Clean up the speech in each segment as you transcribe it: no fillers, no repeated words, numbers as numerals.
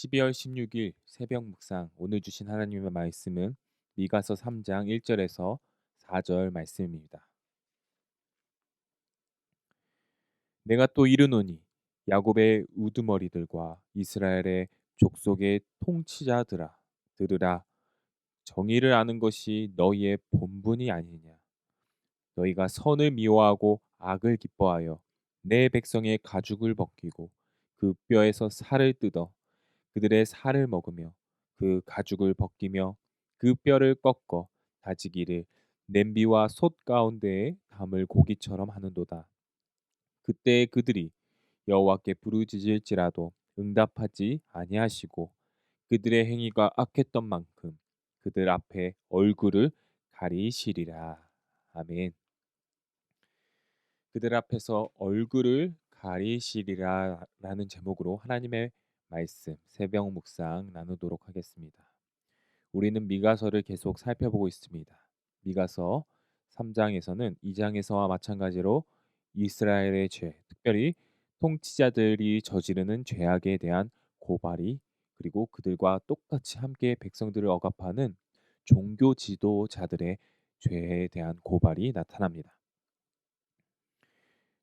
12월 16일 새벽 묵상 오늘 주신 하나님의 말씀은 미가서 3장 1절에서 4절 말씀입니다. 내가 또 이르노니 야곱의 우두머리들과 이스라엘의 족속의 통치자들아 들으라. 정의를 아는 것이 너희의 본분이 아니냐. 너희가 선을 미워하고 악을 기뻐하여 내 백성의 가죽을 벗기고 그 뼈에서 살을 뜯어 그들의 살을 먹으며 그 가죽을 벗기며 그 뼈를 꺾어 다지기를 냄비와 솥 가운데에 담을 고기처럼 하는도다. 그때 그들이 여호와께 부르짖을지라도 응답하지 아니하시고 그들의 행위가 악했던 만큼 그들 앞에 얼굴을 가리시리라. 아멘. 그들 앞에서 얼굴을 가리시리라 라는 제목으로 하나님의 말씀 새벽 묵상 나누도록 하겠습니다. 우리는 미가서를 계속 살펴보고 있습니다. 미가서 3장에서는 2장에서와 마찬가지로 이스라엘의 죄, 특별히 통치자들이 저지르는 죄악에 대한 고발이 그리고 그들과 똑같이 함께 백성들을 억압하는 종교 지도자들의 죄에 대한 고발이 나타납니다.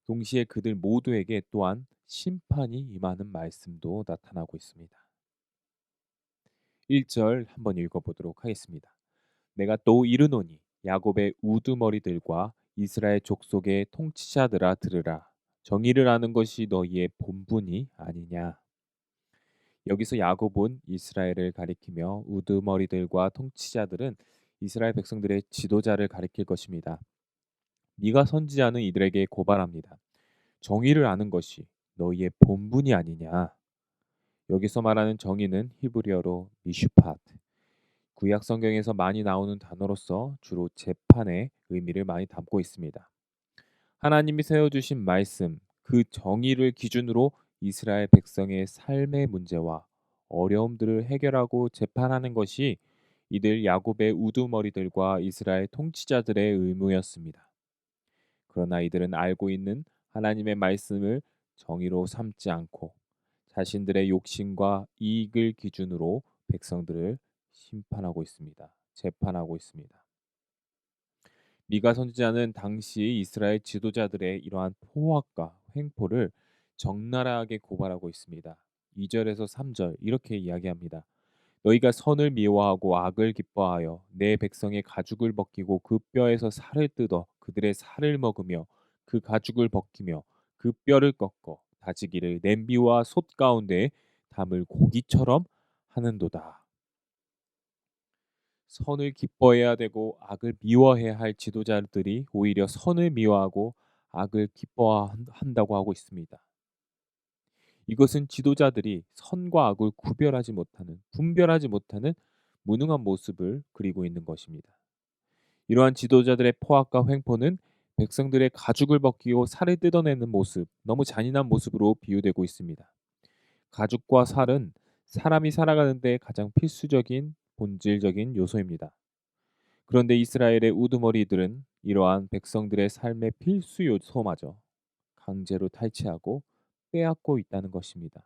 동시에 그들 모두에게 또한 심판이 임하는 말씀도 나타나고 있습니다. 1절 한번 읽어보도록 하겠습니다. 내가 또 이르노니 야곱의 우두머리들과 이스라엘 족속의 통치자들아 들으라. 정의를 아는 것이 너희의 본분이 아니냐. 여기서 야곱은 이스라엘을 가리키며 우두머리들과 통치자들은 이스라엘 백성들의 지도자를 가리킬 것입니다. 미가 선지자는 이들에게 고발합니다. 정의를 아는 것이 너희의 본분이 아니냐. 여기서 말하는 정의는 히브리어로 미슈파트, 구약 성경에서 많이 나오는 단어로서 주로 재판의 의미를 많이 담고 있습니다. 하나님이 세워주신 말씀, 그 정의를 기준으로 이스라엘 백성의 삶의 문제와 어려움들을 해결하고 재판하는 것이 이들 야곱의 우두머리들과 이스라엘 통치자들의 의무였습니다. 그러나 이들은 알고 있는 하나님의 말씀을 정의로 삼지 않고 자신들의 욕심과 이익을 기준으로 백성들을 심판하고 있습니다. 재판하고 있습니다. 미가 선지자는 당시 이스라엘 지도자들의 이러한 포악과 횡포를 적나라하게 고발하고 있습니다. 2절에서 3절 이렇게 이야기합니다. 너희가 선을 미워하고 악을 기뻐하여 내 백성의 가죽을 벗기고 그 뼈에서 살을 뜯어 그들의 살을 먹으며 그 가죽을 벗기며 그 뼈를 꺾어 다지기를 냄비와 솥 가운데에 담을 고기처럼 하는도다. 선을 기뻐해야 되고 악을 미워해야 할 지도자들이 오히려 선을 미워하고 악을 기뻐한다고 하고 있습니다. 이것은 지도자들이 선과 악을 구별하지 못하는, 분별하지 못하는 무능한 모습을 그리고 있는 것입니다. 이러한 지도자들의 포악과 횡포는 백성들의 가죽을 벗기고 살을 뜯어내는 모습, 너무 잔인한 모습으로 비유되고 있습니다. 가죽과 살은 사람이 살아가는 데 가장 필수적인 본질적인 요소입니다. 그런데 이스라엘의 우두머리들은 이러한 백성들의 삶의 필수 요소마저 강제로 탈취하고 빼앗고 있다는 것입니다.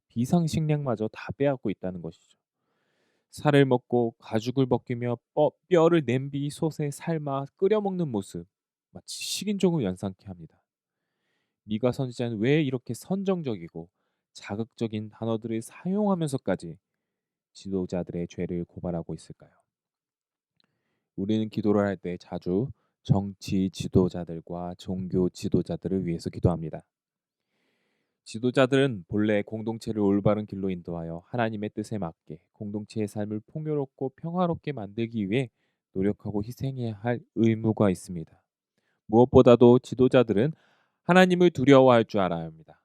비상식량마저 다 빼앗고 있다는 것이죠. 살을 먹고 가죽을 벗기며 뼈를 냄비 솥에 삶아 끓여 먹는 모습, 마치 식인종을 연상케 합니다. 미가 선지자는 왜 이렇게 선정적이고 자극적인 단어들을 사용하면서까지 지도자들의 죄를 고발하고 있을까요? 우리는 기도를 할 때 자주 정치 지도자들과 종교 지도자들을 위해서 기도합니다. 지도자들은 본래 공동체를 올바른 길로 인도하여 하나님의 뜻에 맞게 공동체의 삶을 풍요롭고 평화롭게 만들기 위해 노력하고 희생해야 할 의무가 있습니다. 무엇보다도 지도자들은 하나님을 두려워할 줄 알아야 합니다.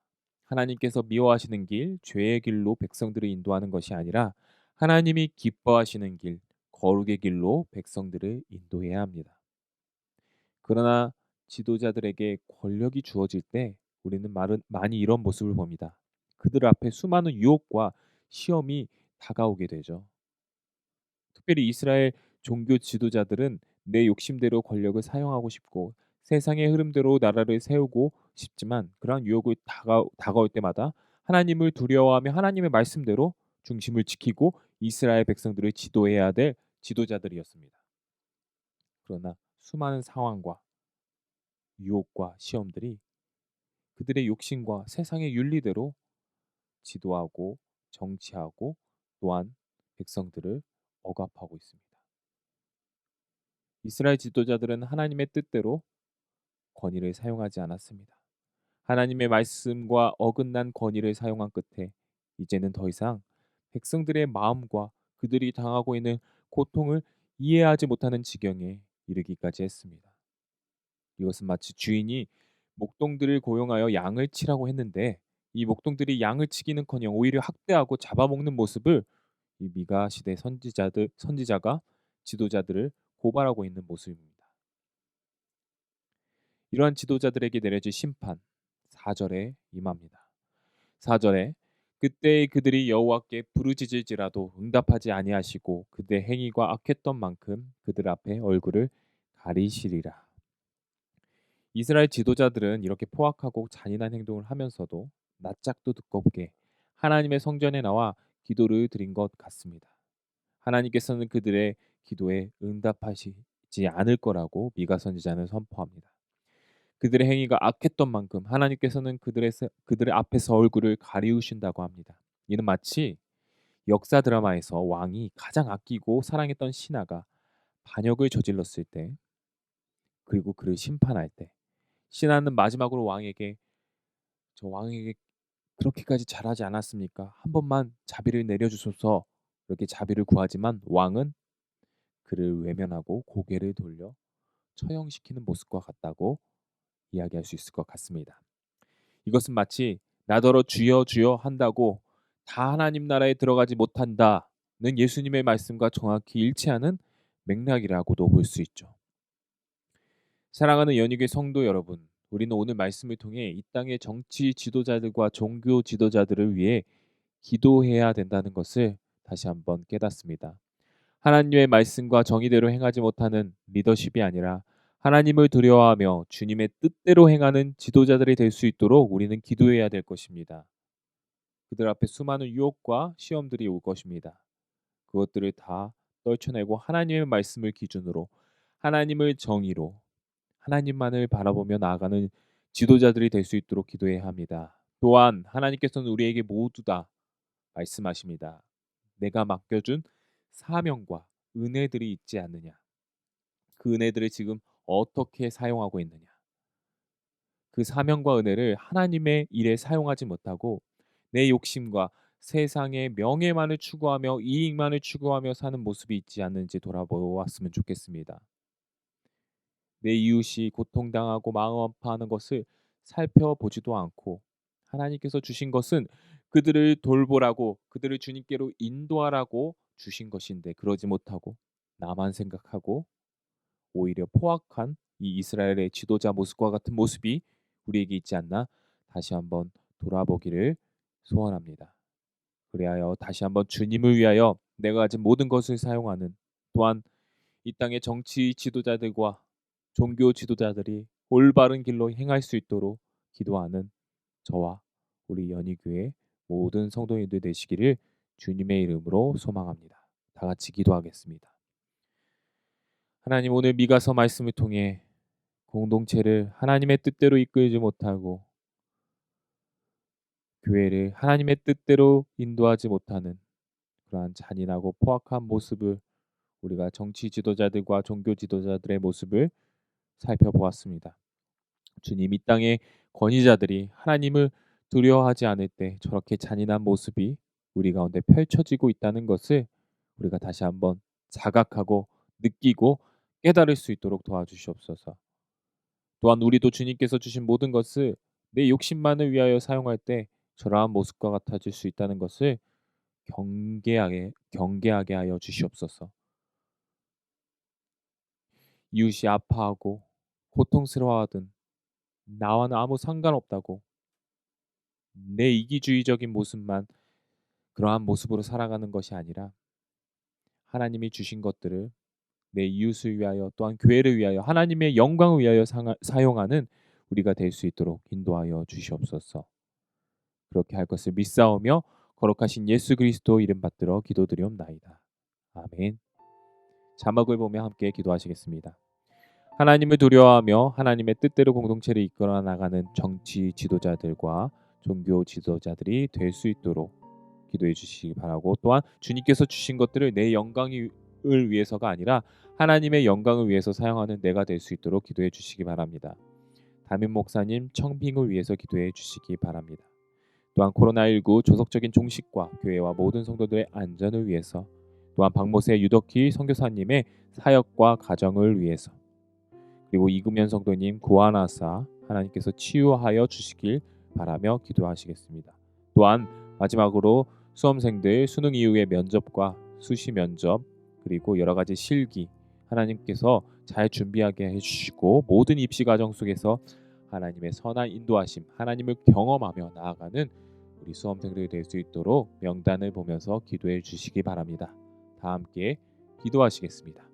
하나님께서 미워하시는 길, 죄의 길로 백성들을 인도하는 것이 아니라 하나님이 기뻐하시는 길, 거룩의 길로 백성들을 인도해야 합니다. 그러나 지도자들에게 권력이 주어질 때 우리는 많이 이런 모습을 봅니다. 그들 앞에 수많은 유혹과 시험이 다가오게 되죠. 특별히 이스라엘 종교 지도자들은 내 욕심대로 권력을 사용하고 싶고 세상의 흐름대로 나라를 세우고 싶지만 그러한 유혹이 다가올 때마다 하나님을 두려워하며 하나님의 말씀대로 중심을 지키고 이스라엘 백성들을 지도해야 될 지도자들이었습니다. 그러나 수많은 상황과 유혹과 시험들이 그들의 욕심과 세상의 윤리대로 지도하고 정치하고 또한 백성들을 억압하고 있습니다. 이스라엘 지도자들은 하나님의 뜻대로 권위를 사용하지 않았습니다. 하나님의 말씀과 어긋난 권위를 사용한 끝에 이제는 더 이상 백성들의 마음과 그들이 당하고 있는 고통을 이해하지 못하는 지경에 이르기까지 했습니다. 이것은 마치 주인이 목동들을 고용하여 양을 치라고 했는데 이 목동들이 양을 치기는커녕 오히려 학대하고 잡아먹는 모습을 이 미가 시대 선지자가 지도자들을 고발하고 있는 모습입니다. 이러한 지도자들에게 내려질 심판 4절에 임합니다. 4절에 그때 그들이 여호와께 부르짖을지라도 응답하지 아니하시고 그들의 행위가 악했던 만큼 그들 앞에 얼굴을 가리시리라. 이스라엘 지도자들은 이렇게 포악하고 잔인한 행동을 하면서도 낯짝도 두껍게 하나님의 성전에 나와 기도를 드린 것 같습니다. 하나님께서는 그들의 기도에 응답하시지 않을 거라고 미가 선지자는 선포합니다. 그들의 행위가 악했던 만큼 하나님께서는 그들의 앞에서 얼굴을 가리우신다고 합니다. 이는 마치 역사 드라마에서 왕이 가장 아끼고 사랑했던 신하가 반역을 저질렀을 때 그리고 그를 심판할 때 신하는 마지막으로 왕에게 저 왕에게 그렇게까지 잘하지 않았습니까? 한 번만 자비를 내려주소서 이렇게 자비를 구하지만 왕은 그를 외면하고 고개를 돌려 처형시키는 모습과 같다고 이야기할 수 있을 것 같습니다. 이것은 마치 나더러 주여 주여 한다고 다 하나님 나라에 들어가지 못한다는 예수님의 말씀과 정확히 일치하는 맥락이라고도 볼 수 있죠. 사랑하는 연희교회 성도 여러분, 우리는 오늘 말씀을 통해 이 땅의 정치 지도자들과 종교 지도자들을 위해 기도해야 된다는 것을 다시 한번 깨닫습니다. 하나님의 말씀과 정의대로 행하지 못하는 리더십이 아니라 하나님을 두려워하며 주님의 뜻대로 행하는 지도자들이 될 수 있도록 우리는 기도해야 될 것입니다. 그들 앞에 수많은 유혹과 시험들이 올 것입니다. 그것들을 다 떨쳐내고 하나님의 말씀을 기준으로 하나님을 정의로 하나님만을 바라보며 나아가는 지도자들이 될 수 있도록 기도해야 합니다. 또한 하나님께서는 우리에게 모두 다 말씀하십니다. 내가 맡겨준 사명과 은혜들이 있지 않느냐. 그 은혜들을 지금 어떻게 사용하고 있느냐. 그 사명과 은혜를 하나님의 일에 사용하지 못하고 내 욕심과 세상의 명예만을 추구하며 이익만을 추구하며 사는 모습이 있지 않는지 돌아보았으면 좋겠습니다. 내 이웃이 고통당하고 마음 아파하는 것을 살펴보지도 않고 하나님께서 주신 것은 그들을 돌보라고 그들을 주님께로 인도하라고 주신 것인데 그러지 못하고 나만 생각하고 오히려 포악한 이 이스라엘의 지도자 모습과 같은 모습이 우리에게 있지 않나 다시 한번 돌아보기를 소원합니다. 그리하여 다시 한번 주님을 위하여 내가 가진 모든 것을 사용하는 또한 이 땅의 정치 지도자들과 종교 지도자들이 올바른 길로 행할 수 있도록 기도하는 저와 우리 연희교회 모든 성도님들 되시기를 주님의 이름으로 소망합니다. 다 같이 기도하겠습니다. 하나님 오늘 미가서 말씀을 통해 공동체를 하나님의 뜻대로 이끌지 못하고 교회를 하나님의 뜻대로 인도하지 못하는 그러한 잔인하고 포악한 모습을 우리가 정치 지도자들과 종교 지도자들의 모습을 살펴보았습니다. 주님 이 땅의 권위자들이 하나님을 두려워하지 않을 때 저렇게 잔인한 모습이 우리 가운데 펼쳐지고 있다는 것을 우리가 다시 한번 자각하고 느끼고 깨달을 수 있도록 도와주시옵소서. 또한 우리도 주님께서 주신 모든 것을 내 욕심만을 위하여 사용할 때 저러한 모습과 같아질 수 있다는 것을 경계하게 하여 주시옵소서. 이웃이 아파하고 고통스러워하든 나와는 아무 상관없다고 내 이기주의적인 모습만 그러한 모습으로 살아가는 것이 아니라 하나님이 주신 것들을 내 이웃을 위하여 또한 교회를 위하여 하나님의 영광을 위하여 사용하는 우리가 될 수 있도록 인도하여 주시옵소서. 그렇게 할 것을 믿사오며 거룩하신 예수 그리스도 이름 받들어 기도드리옵나이다. 아멘. 자막을 보며 함께 기도하시겠습니다. 하나님을 두려워하며 하나님의 뜻대로 공동체를 이끌어 나가는 정치 지도자들과 종교 지도자들이 될 수 있도록 기도해 주시기 바라고, 또한 주님께서 주신 것들을 내 영광을 위해서가 아니라 하나님의 영광을 위해서 사용하는 내가 될 수 있도록 기도해 주시기 바랍니다. 담임 목사님 청빙을 위해서 기도해 주시기 바랍니다. 또한 코로나19 조속적인 종식과 교회와 모든 성도들의 안전을 위해서, 또한 박모세 유덕희 선교사님의 사역과 가정을 위해서, 그리고 이금현 성도님 구원하사 하나님께서 치유하여 주시길 바라며 기도하시겠습니다. 또한 마지막으로 수험생들 수능 이후의 면접과 수시 면접, 그리고 여러 가지 실기 하나님께서 잘 준비하게 해주시고, 모든 입시 과정 속에서 하나님의 선한 인도하심, 하나님을 경험하며 나아가는 우리 수험생들이 될 수 있도록 명단을 보면서 기도해 주시기 바랍니다. 다 함께 기도하시겠습니다.